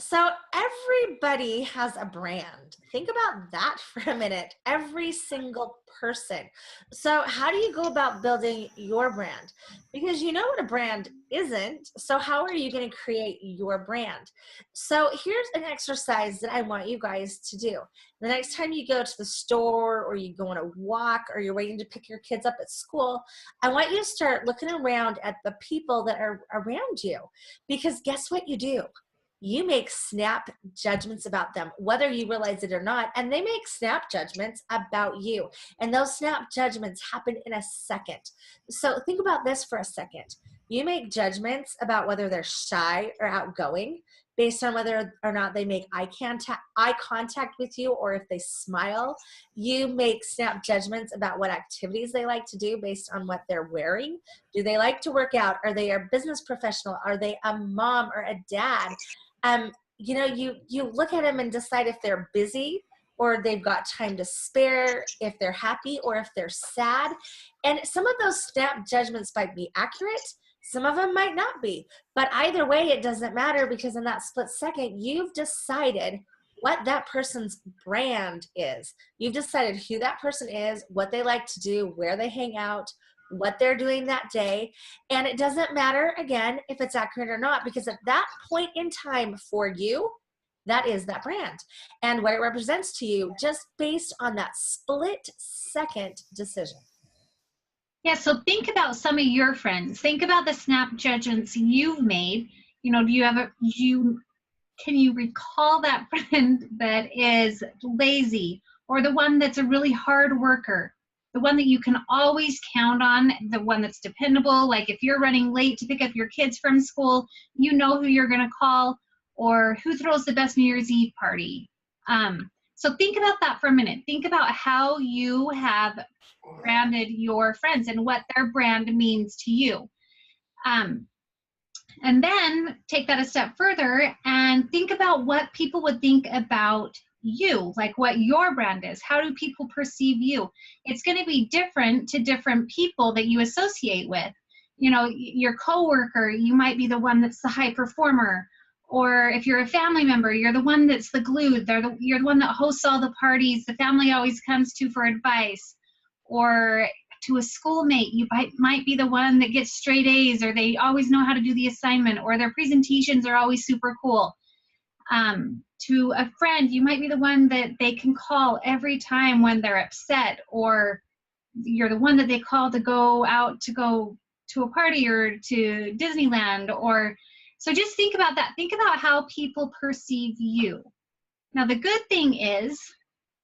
So everybody has a brand. Think about that for a minute. Every single person. So how do you go about building your brand? Because you know what a brand isn't. So how are you going to create your brand? So here's an exercise that I want you guys to do. The next time you go to the store or you go on a walk or you're waiting to pick your kids up at school, I want you to start looking around at the people that are around you. Because guess what you do? You make snap judgments about them, whether you realize it or not. And they make snap judgments about you. And those snap judgments happen in a second. So think about this for a second. You make judgments about whether they're shy or outgoing based on whether or not they make eye contact with you or if they smile. You make snap judgments about what activities they like to do based on what they're wearing. Do they like to work out? Are they a business professional? Are they a mom or a dad? You look at them and decide if they're busy or they've got time to spare, if they're happy or if they're sad. And some of those snap judgments might be accurate. Some of them might not be. But either way, it doesn't matter because in that split second, you've decided what that person's brand is. You've decided who that person is, what they like to do, where they hang out, what they're doing that day. And it doesn't matter, again, if it's accurate or not, because at that point in time for you, that is that brand and what it represents to you just based on that split second decision. Yeah, so think about some of your friends. Think about the snap judgments you've made. Do you have can you recall that friend that is lazy or the one that's a really hard worker? The one that you can always count on, the one that's dependable. Like if you're running late to pick up your kids from school, you know who you're going to call, or who throws the best New Year's Eve party. So think about that for a minute. Think about how you have branded your friends and what their brand means to you. And then take that a step further and think about what people would think about you, like what your brand is. How do people perceive you? It's going to be different to different people that you associate with. Your coworker, you might be the one that's the high performer. Or if you're a family member, you're the one that's the glue. You're the one that hosts all the parties the family always comes to for advice. Or to a schoolmate, you might be the one that gets straight A's, or they always know how to do the assignment, or their presentations are always super cool. To a friend, you might be the one that they can call every time when they're upset, or you're the one that they call to go to a party or to Disneyland. So just think about that. Think about how people perceive you. Now, the good thing is,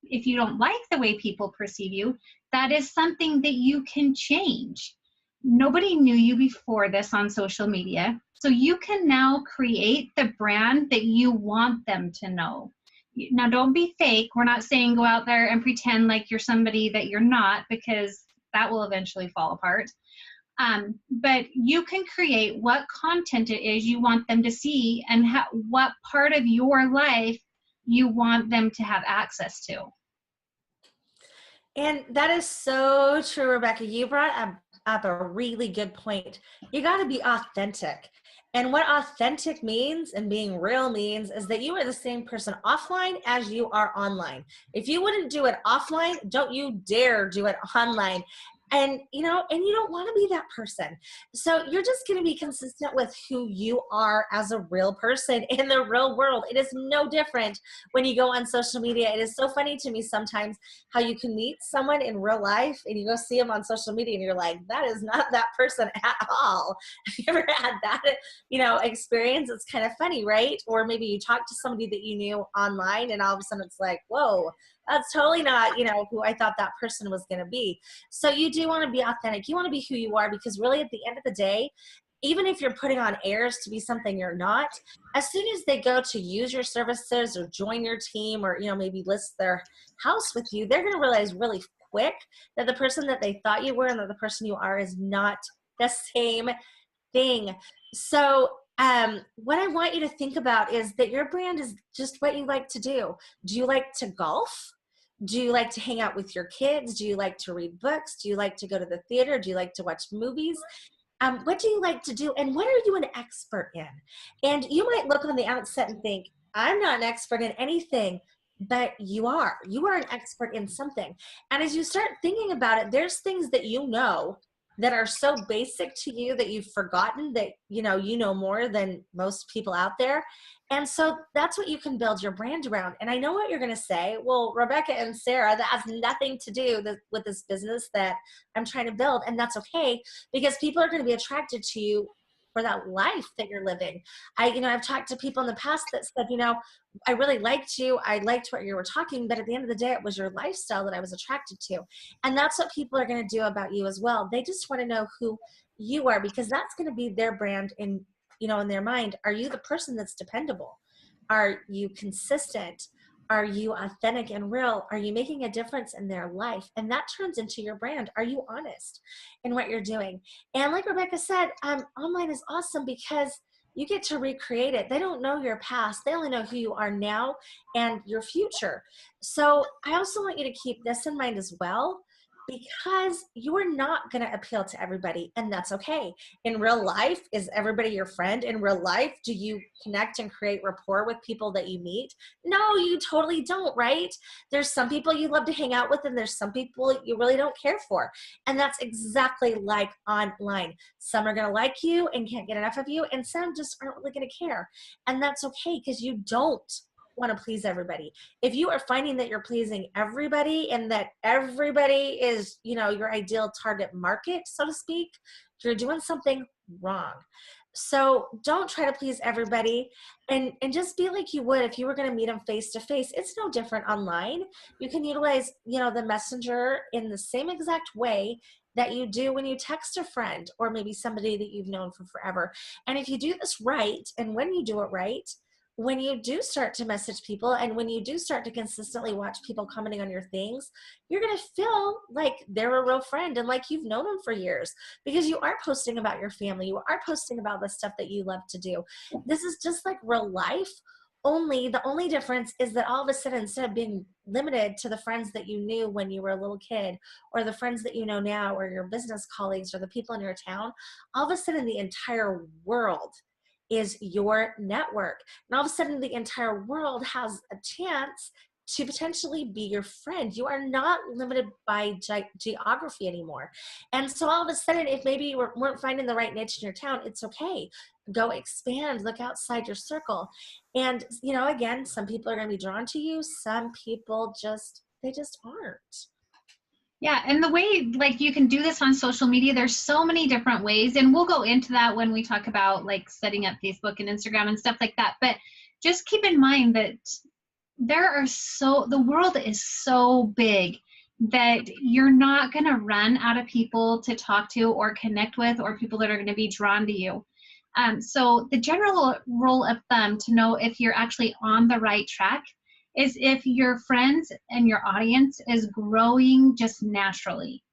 if you don't like the way people perceive you, that is something that you can change. Nobody knew you before this on social media, so you can now create the brand that you want them to know. Now, don't be fake. We're not saying go out there and pretend like you're somebody that you're not, because that will eventually fall apart. But you can create what content it is you want them to see and what part of your life you want them to have access to. And that is so true, Rebecca. You brought up a really good point. You got to be authentic. And what authentic means and being real means is that you are the same person offline as you are online. If you wouldn't do it offline, don't you dare do it online. And you don't want to be that person. So you're just going to be consistent with who you are as a real person in the real world. It is no different when you go on social media. It is so funny to me sometimes how you can meet someone in real life and you go see them on social media and you're like, that is not that person at all. Have you ever had that, experience? It's kind of funny, right? Or maybe you talk to somebody that you knew online and all of a sudden it's like, whoa, that's totally not, who I thought that person was going to be. So you do want to be authentic. You want to be who you are, because really at the end of the day, even if you're putting on airs to be something you're not, as soon as they go to use your services or join your team or, maybe list their house with you, they're going to realize really quick that the person that they thought you were and that the person you are is not the same thing. So what I want you to think about is that your brand is just what you like to do. Do you like to golf? Do you like to hang out with your kids? Do you like to read books? Do you like to go to the theater? Do you like to watch movies? What do you like to do? And what are you an expert in? And you might look on the outset and think, I'm not an expert in anything, but you are. You are an expert in something. And as you start thinking about it, there's things that you know that are so basic to you that you've forgotten that you know more than most people out there. And so that's what you can build your brand around. And I know what you're going to say. Well, Rebecca and Sarah, that has nothing to do with this business that I'm trying to build. And that's okay, because people are going to be attracted to you for that life that you're living. I've talked to people in the past that said, I really liked you. I liked what you were talking, but at the end of the day, it was your lifestyle that I was attracted to. And that's what people are going to do about you as well. They just want to know who you are, because that's going to be their brand in their mind. Are you the person that's dependable? Are you consistent? Are you authentic and real? Are you making a difference in their life? And that turns into your brand. Are you honest in what you're doing? And like Rebecca said, online is awesome because you get to recreate it. They don't know your past. They only know who you are now and your future. So I also want you to keep this in mind as well, because you are not going to appeal to everybody, and that's okay. In real life, is everybody your friend? In real life, do you connect and create rapport with people that you meet? No, you totally don't, right? There's some people you love to hang out with, and there's some people you really don't care for. And that's exactly like online. Some are going to like you and can't get enough of you, and some just aren't really going to care. And that's okay, because you don't want to please everybody. If you are finding that you're pleasing everybody and that everybody is, your ideal target market, so to speak, you're doing something wrong. So don't try to please everybody, and just be like you would if you were going to meet them face to face. It's no different online. You can utilize, the messenger in the same exact way that you do when you text a friend or maybe somebody that you've known for forever. And if you do this right, and when you do it right, when you do start to message people and when you do start to consistently watch people commenting on your things, you're going to feel like they're a real friend and like you've known them for years, because you are posting about your family. You are posting about the stuff that you love to do. This is just like real life. The only difference is that all of a sudden, instead of being limited to the friends that you knew when you were a little kid, or the friends that you know now, or your business colleagues, or the people in your town, all of a sudden the entire world is your network. And all of a sudden the entire world has a chance to potentially be your friend. You are not limited by geography anymore. And so all of a sudden, if maybe you weren't finding the right niche in your town, it's okay. Go expand, look outside your circle. And, again, some people are going to be drawn to you. Some people they just aren't. Yeah, and the way, like, you can do this on social media, there's so many different ways, and we'll go into that when we talk about, like, setting up Facebook and Instagram and stuff like that. But just keep in mind that the world is so big that you're not going to run out of people to talk to or connect with, or people that are going to be drawn to you. So the general rule of thumb to know if you're actually on the right track is if your friends and your audience is growing just naturally.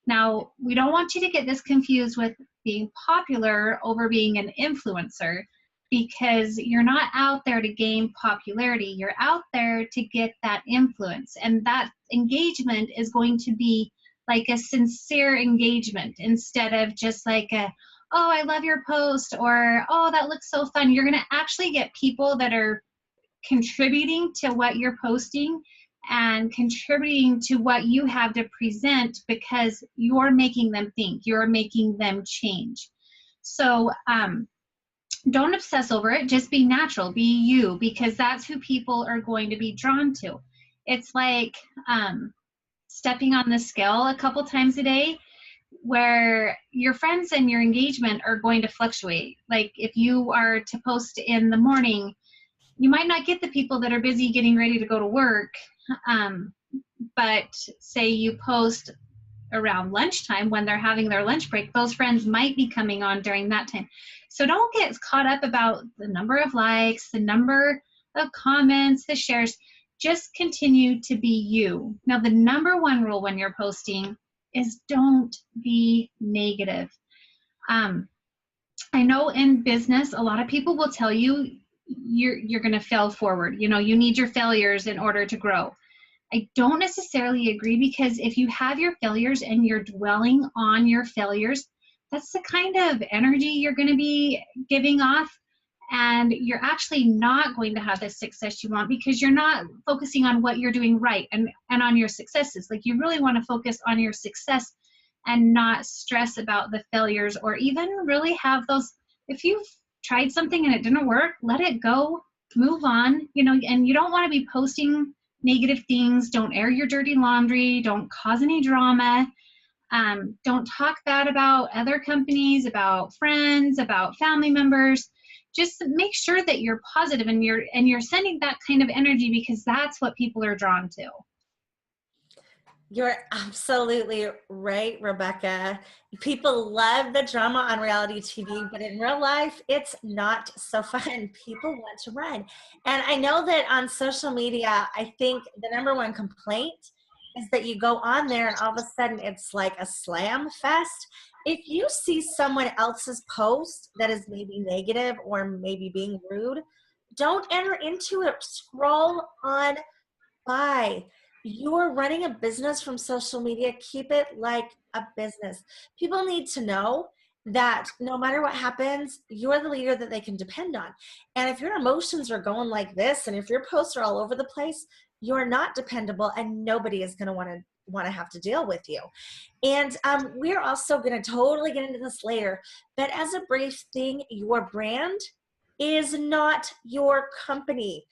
Now, we don't want you to get this confused with being popular over being an influencer, because you're not out there to gain popularity. You're out there to get that influence. And that engagement is going to be like a sincere engagement instead of just like oh, I love your post, or, oh, that looks so fun. You're going to actually get people that are contributing to what you're posting and contributing to what you have to present, because you're making them think, you're making them change. So don't obsess over it. Just be natural, be you, because that's who people are going to be drawn to. It's like stepping on the scale a couple times a day, where your friends and your engagement are going to fluctuate. Like if you are to post in the morning, you might not get the people that are busy getting ready to go to work, but say you post around lunchtime when they're having their lunch break, those friends might be coming on during that time. So don't get caught up about the number of likes, the number of comments, the shares. Just continue to be you. Now, the number one rule when you're posting is don't be negative. I know in business, a lot of people will tell you you're going to fail forward. You need your failures in order to grow. I don't necessarily agree, because if you have your failures and you're dwelling on your failures, that's the kind of energy you're going to be giving off. and you're actually not going to have the success you want because you're not focusing on what you're doing right and on your successes. Like, you really want to focus on your success and not stress about the failures, or even really have those, if you've tried something and it didn't work, let it go, move on, you know. And you don't want to be posting negative things. Don't air your dirty laundry. Don't cause any drama. Don't talk bad about other companies, about friends, about family members. Just make sure that you're positive and you're sending that kind of energy, because that's what people are drawn to. You're absolutely right, Rebecca. People love the drama on reality TV, but in real life, it's not so fun. People want to run. And I know that on social media, I think the number one complaint is that you go on there and all of a sudden it's like a slam fest. If you see someone else's post that is maybe negative or maybe being rude, don't enter into it. Scroll on by. You're running a business from social media. Keep it like a business. People need to know that no matter what happens, you're the leader that they can depend on. And if your emotions are going like this, and if your posts are all over the place, you're not dependable, and nobody is going to want to have to deal with you. And we're also going to totally get into this later, but as a brief thing, your brand is not your company.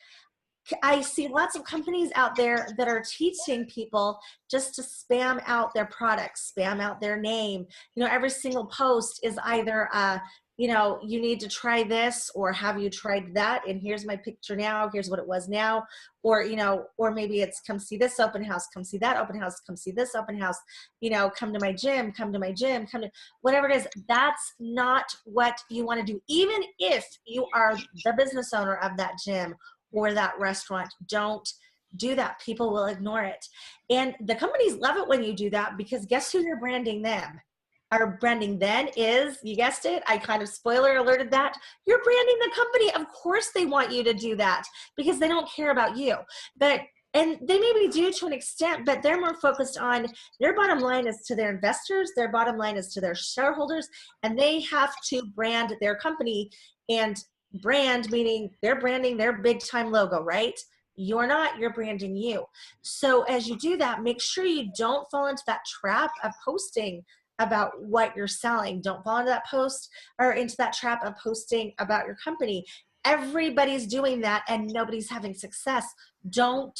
I see lots of companies out there that are teaching people just to spam out their products, spam out their name. You know, every single post is either, you know, you need to try this, or have you tried that? And here's my picture now. Here's what it was now. Or, you know, or maybe it's come see this open house, come see that open house, come see this open house, you know, come to my gym, come to my gym, come to whatever it is. That's not what you want to do. Even if you are the business owner of that gym or that restaurant, don't do that. People will ignore it. And the companies love it when you do that, because guess who you're branding them? Our branding then is, you guessed it, I kind of spoiler alerted that, you're branding the company. Of course they want you to do that, because they don't care about you. And they maybe do to an extent, but they're more focused on their bottom line is to their investors, their bottom line is to their shareholders, and they have to brand their company. And brand meaning they're branding their big time logo, right? You're not, you're branding you. So as you do that, make sure you don't fall into that trap of posting about what you're selling. Don't fall into that post or into that trap of posting about your company. Everybody's doing that and nobody's having success. Don't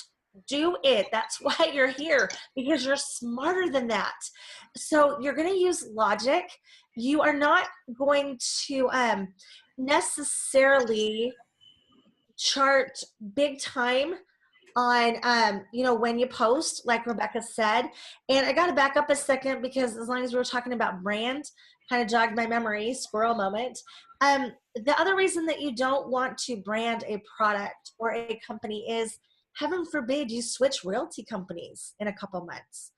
do it. That's why you're here, because you're smarter than that. So you're going to use logic. You are not going to necessarily chart big time on you know, when you post, like Rebecca said. And I got to back up a second, because as long as we were talking about brand, kind of jogged my memory, squirrel moment. The other reason that you don't want to brand a product or a company is, heaven forbid you switch realty companies in a couple months,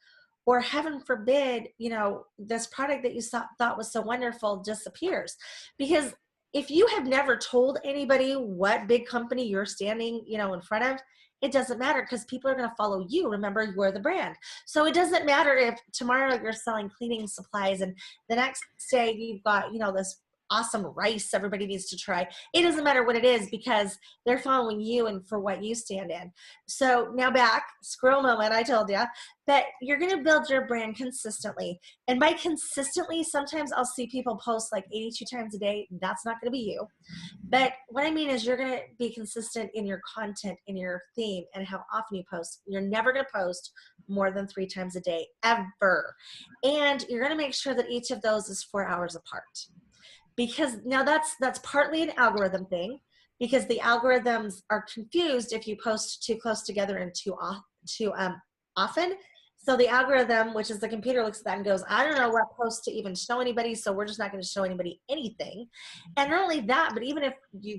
or heaven forbid, you know, this product that you thought was so wonderful disappears. Because if you have never told anybody what big company you're standing, you know, in front of, it doesn't matter, because people are going to follow you. Remember, you're the brand. So it doesn't matter if tomorrow you're selling cleaning supplies and the next day you've got, you know, this awesome rice everybody needs to try. It doesn't matter what it is, because they're following you and for what you stand in. So now back, squirrel moment, I told you, that you're going to build your brand consistently. And by consistently, sometimes I'll see people post like 82 times a day. That's not going to be you. But what I mean is, you're going to be consistent in your content, in your theme, and how often you post. You're never going to post more than 3 times a day, ever. And you're going to make sure that each of those is 4 hours apart. Because now that's partly an algorithm thing, because the algorithms are confused if you post too close together and too often. So the algorithm, which is the computer, looks at that and goes, I don't know what post to even show anybody, so we're just not going to show anybody anything. And not only that, but even if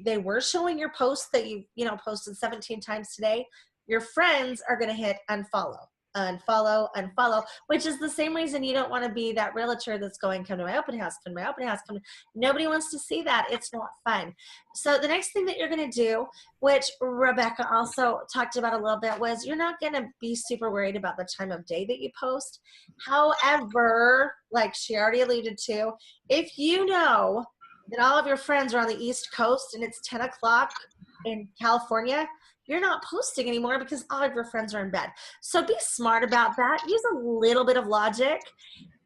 they were showing your post that you posted 17 times today, your friends are going to hit unfollow, unfollow, unfollow, which is the same reason you don't want to be that realtor that's going, come to my open house, come to my open house, come to... Nobody wants to see that. It's not fun. So the next thing that you're going to do, which Rebecca also talked about a little bit, was you're not going to be super worried about the time of day that you post. However, like she already alluded to, if you know then all of your friends are on the East Coast and it's 10 o'clock in California, you're not posting anymore because all of your friends are in bed. So be smart about that. Use a little bit of logic.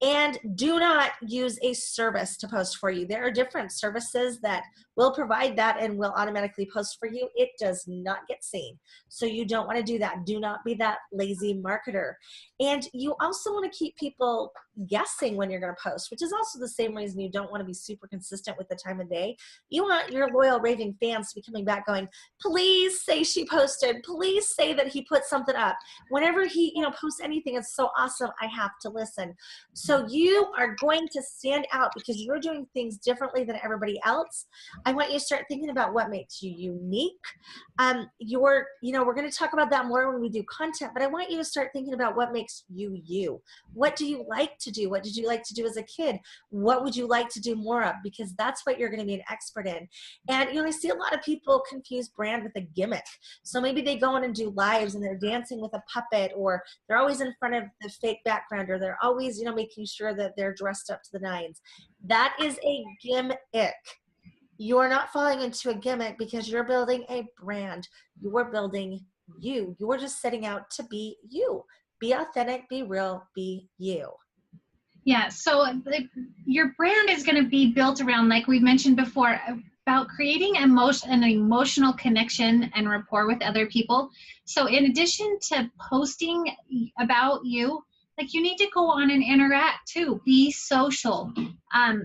And do not use a service to post for you. There are different services that will provide that and will automatically post for you. It does not get seen. So you don't want to do that. Do not be that lazy marketer. And you also want to keep people guessing when you're going to post, which is also the same reason you don't want to be super consistent with the time of day. You want your loyal raving fans to be coming back going, please say she posted. Please say that he put something up. Whenever he, posts anything, it's so awesome. I have to listen. So you are going to stand out because you're doing things differently than everybody else. I want you to start thinking about what makes you unique. We're going to talk about that more when we do content, but I want you to start thinking about what makes you you. What do you like to do? What did you like to do as a kid? What would you like to do more of? Because that's what you're going to be an expert in. And, I see a lot of people confuse brand with a gimmick. So maybe they go in and do lives and they're dancing with a puppet, or they're always in front of the fake background, or they're always, making sure that they're dressed up to the nines. That is a gimmick. You're not falling into a gimmick because you're building a brand. You're building you. You're just setting out to be you. Be authentic, be real, be you. Yeah, so your brand is going to be built around, like we mentioned before, about creating an emotional connection and rapport with other people. So in addition to posting about you, you need to go on and interact too. Be social.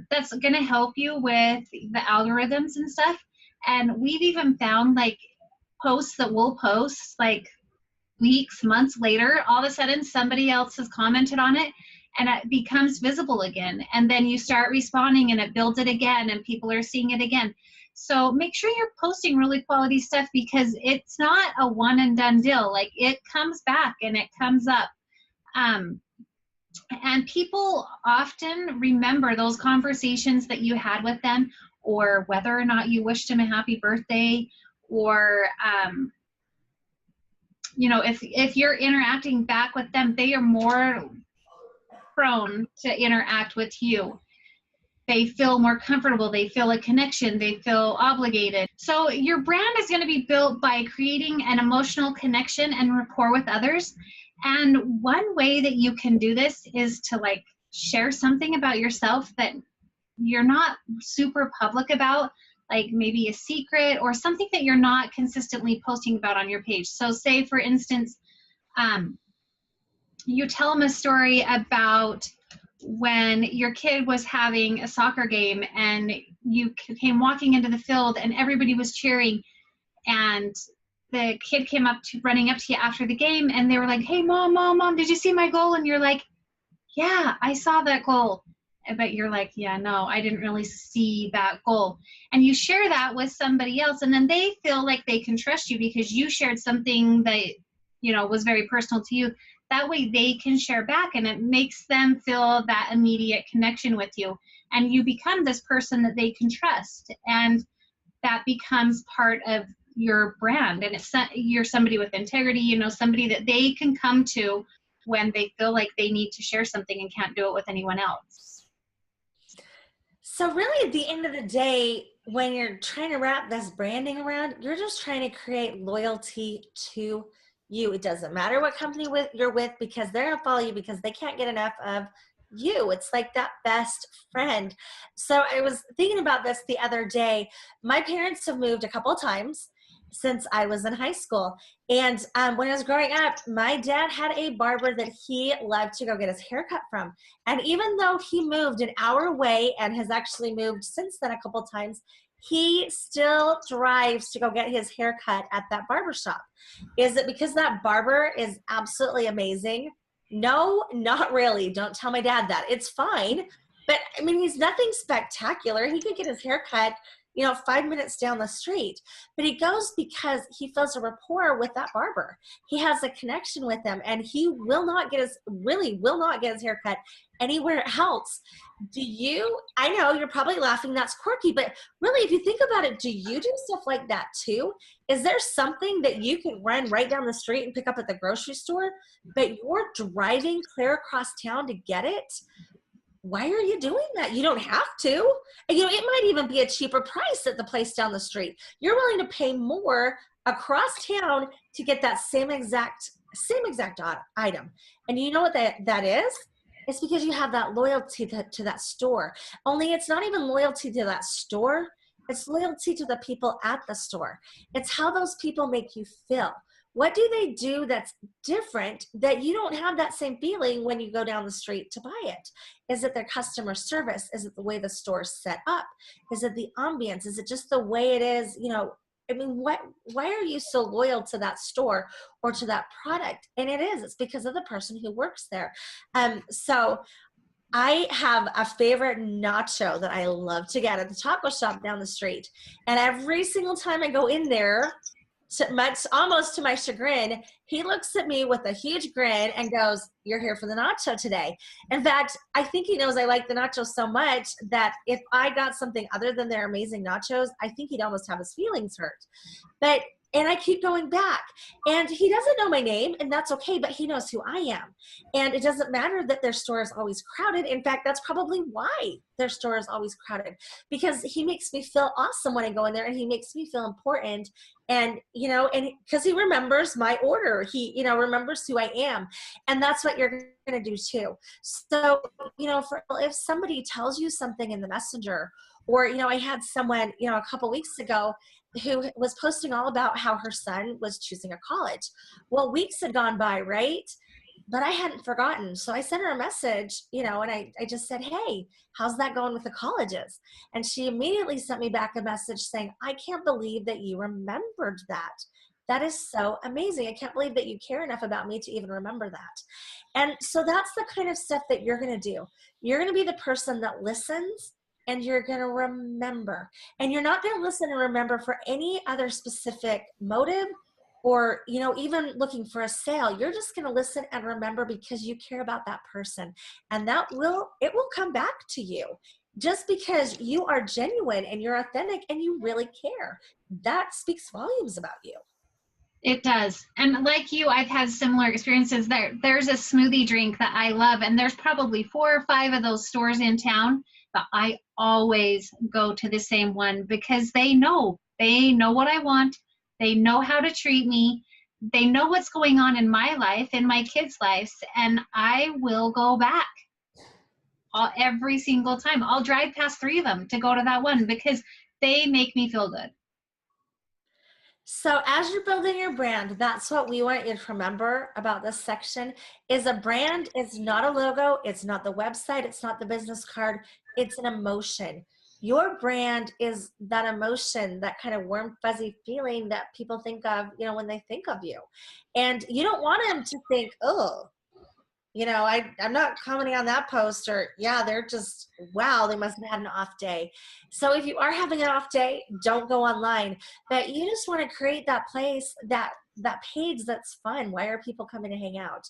That's going to help you with the algorithms and stuff. And we've even found posts that we'll post weeks, months later, all of a sudden somebody else has commented on it and it becomes visible again. And then you start responding and it builds it again and people are seeing it again. So make sure you're posting really quality stuff because it's not a one and done deal. It comes back and it comes up. And people often remember those conversations that you had with them, or whether or not you wished them a happy birthday, or if you're interacting back with them, they are more prone to interact with you. They feel more comfortable, they feel a connection, they feel obligated. So your brand is going to be built by creating an emotional connection and rapport with others. And one way that you can do this is to share something about yourself that you're not super public about, maybe a secret or something that you're not consistently posting about on your page. So say, for instance, you tell them a story about when your kid was having a soccer game and you came walking into the field and everybody was cheering, and the kid came running up to you after the game and they were like, hey, mom, did you see my goal? And you're like, yeah, I saw that goal. But you're like, yeah, no, I didn't really see that goal. And you share that with somebody else, and then they feel like they can trust you because you shared something that, was very personal to you. That way they can share back, and it makes them feel that immediate connection with you. And you become this person that they can trust. And that becomes part of your brand. And you're somebody with integrity, somebody that they can come to when they feel like they need to share something and can't do it with anyone else. So really, at the end of the day, when you're trying to wrap this branding around, you're just trying to create loyalty to you. It doesn't matter what company you're with, because they're going to follow you because they can't get enough of you. It's like that best friend. So I was thinking about this the other day. My parents have moved a couple of times since I was in high school. And when I was growing up, my dad had a barber that he loved to go get his hair cut from. And even though he moved an hour away and has actually moved since then a couple of times, he still drives to go get his hair cut at that barber shop. Is it because that barber is absolutely amazing? No, not really. Don't tell my dad that. It's fine. But I mean, he's nothing spectacular. He could get his hair cut 5 minutes down the street, but he goes because he feels a rapport with that barber. He has a connection with them, and he will not get his hair cut anywhere else. I know you're probably laughing, that's quirky, but really, if you think about it, do you do stuff like that too? Is there something that you can run right down the street and pick up at the grocery store, but you're driving clear across town to get it? why are you doing that? You don't have to. And, it might even be a cheaper price at the place down the street. You're willing to pay more across town to get that same exact item. And you know what that is? It's because you have that loyalty to that store. Only it's not even loyalty to that store. It's loyalty to the people at the store. It's how those people make you feel. What do they do that's different that you don't have that same feeling when you go down the street to buy it? Is it their customer service? Is it the way the store's set up? Is it the ambience? Is it just the way it is? I mean, why are you so loyal to that store or to that product? And it's because of the person who works there. So I have a favorite nacho that I love to get at the taco shop down the street. And every single time I go in there, almost to my chagrin, he looks at me with a huge grin and goes, "You're here for the nacho today." In fact, I think he knows I like the nachos so much that if I got something other than their amazing nachos, I think he'd almost have his feelings hurt. And I keep going back. And he doesn't know my name, and that's okay, but he knows who I am. And it doesn't matter that their store is always crowded. In fact, that's probably why their store is always crowded, because he makes me feel awesome when I go in there, and he makes me feel important. And, and because he remembers my order, he, remembers who I am. And that's what you're going to do too. So, if somebody tells you something in the messenger, or, I had someone, a couple weeks ago who was posting all about how her son was choosing a college. Well, weeks had gone by, right? But I hadn't forgotten. So I sent her a message, and I just said, "Hey, how's that going with the colleges?" And she immediately sent me back a message saying, "I can't believe that you remembered that. That is so amazing. I can't believe that you care enough about me to even remember that." And so that's the kind of stuff that you're going to do. You're going to be the person that listens, and you're going to remember. And you're not going to listen and remember for any other specific motive or, even looking for a sale. You're just going to listen and remember because you care about that person. And it will come back to you just because you are genuine and you're authentic and you really care. That speaks volumes about you. It does. And like you, I've had similar experiences there. There's a smoothie drink that I love, and there's probably 4 or 5 of those stores in town, but I always go to the same one because they know what I want. They know how to treat me. They know what's going on in my life, in my kids' lives, and I will go back every single time. I'll drive past 3 of them to go to that one because they make me feel good. So as you're building your brand, that's what we want you to remember about this section is a brand is not a logo. It's not the website. It's not the business card. It's an emotion. Your brand is that emotion, that kind of warm, fuzzy feeling that people think of, when they think of you. And you don't want them to think, "Oh, I'm not commenting on that post," or, "Yeah, they're just, wow, they must have had an off day." So if you are having an off day, don't go online, but you just want to create that place, that page that's fun. Why are people coming to hang out?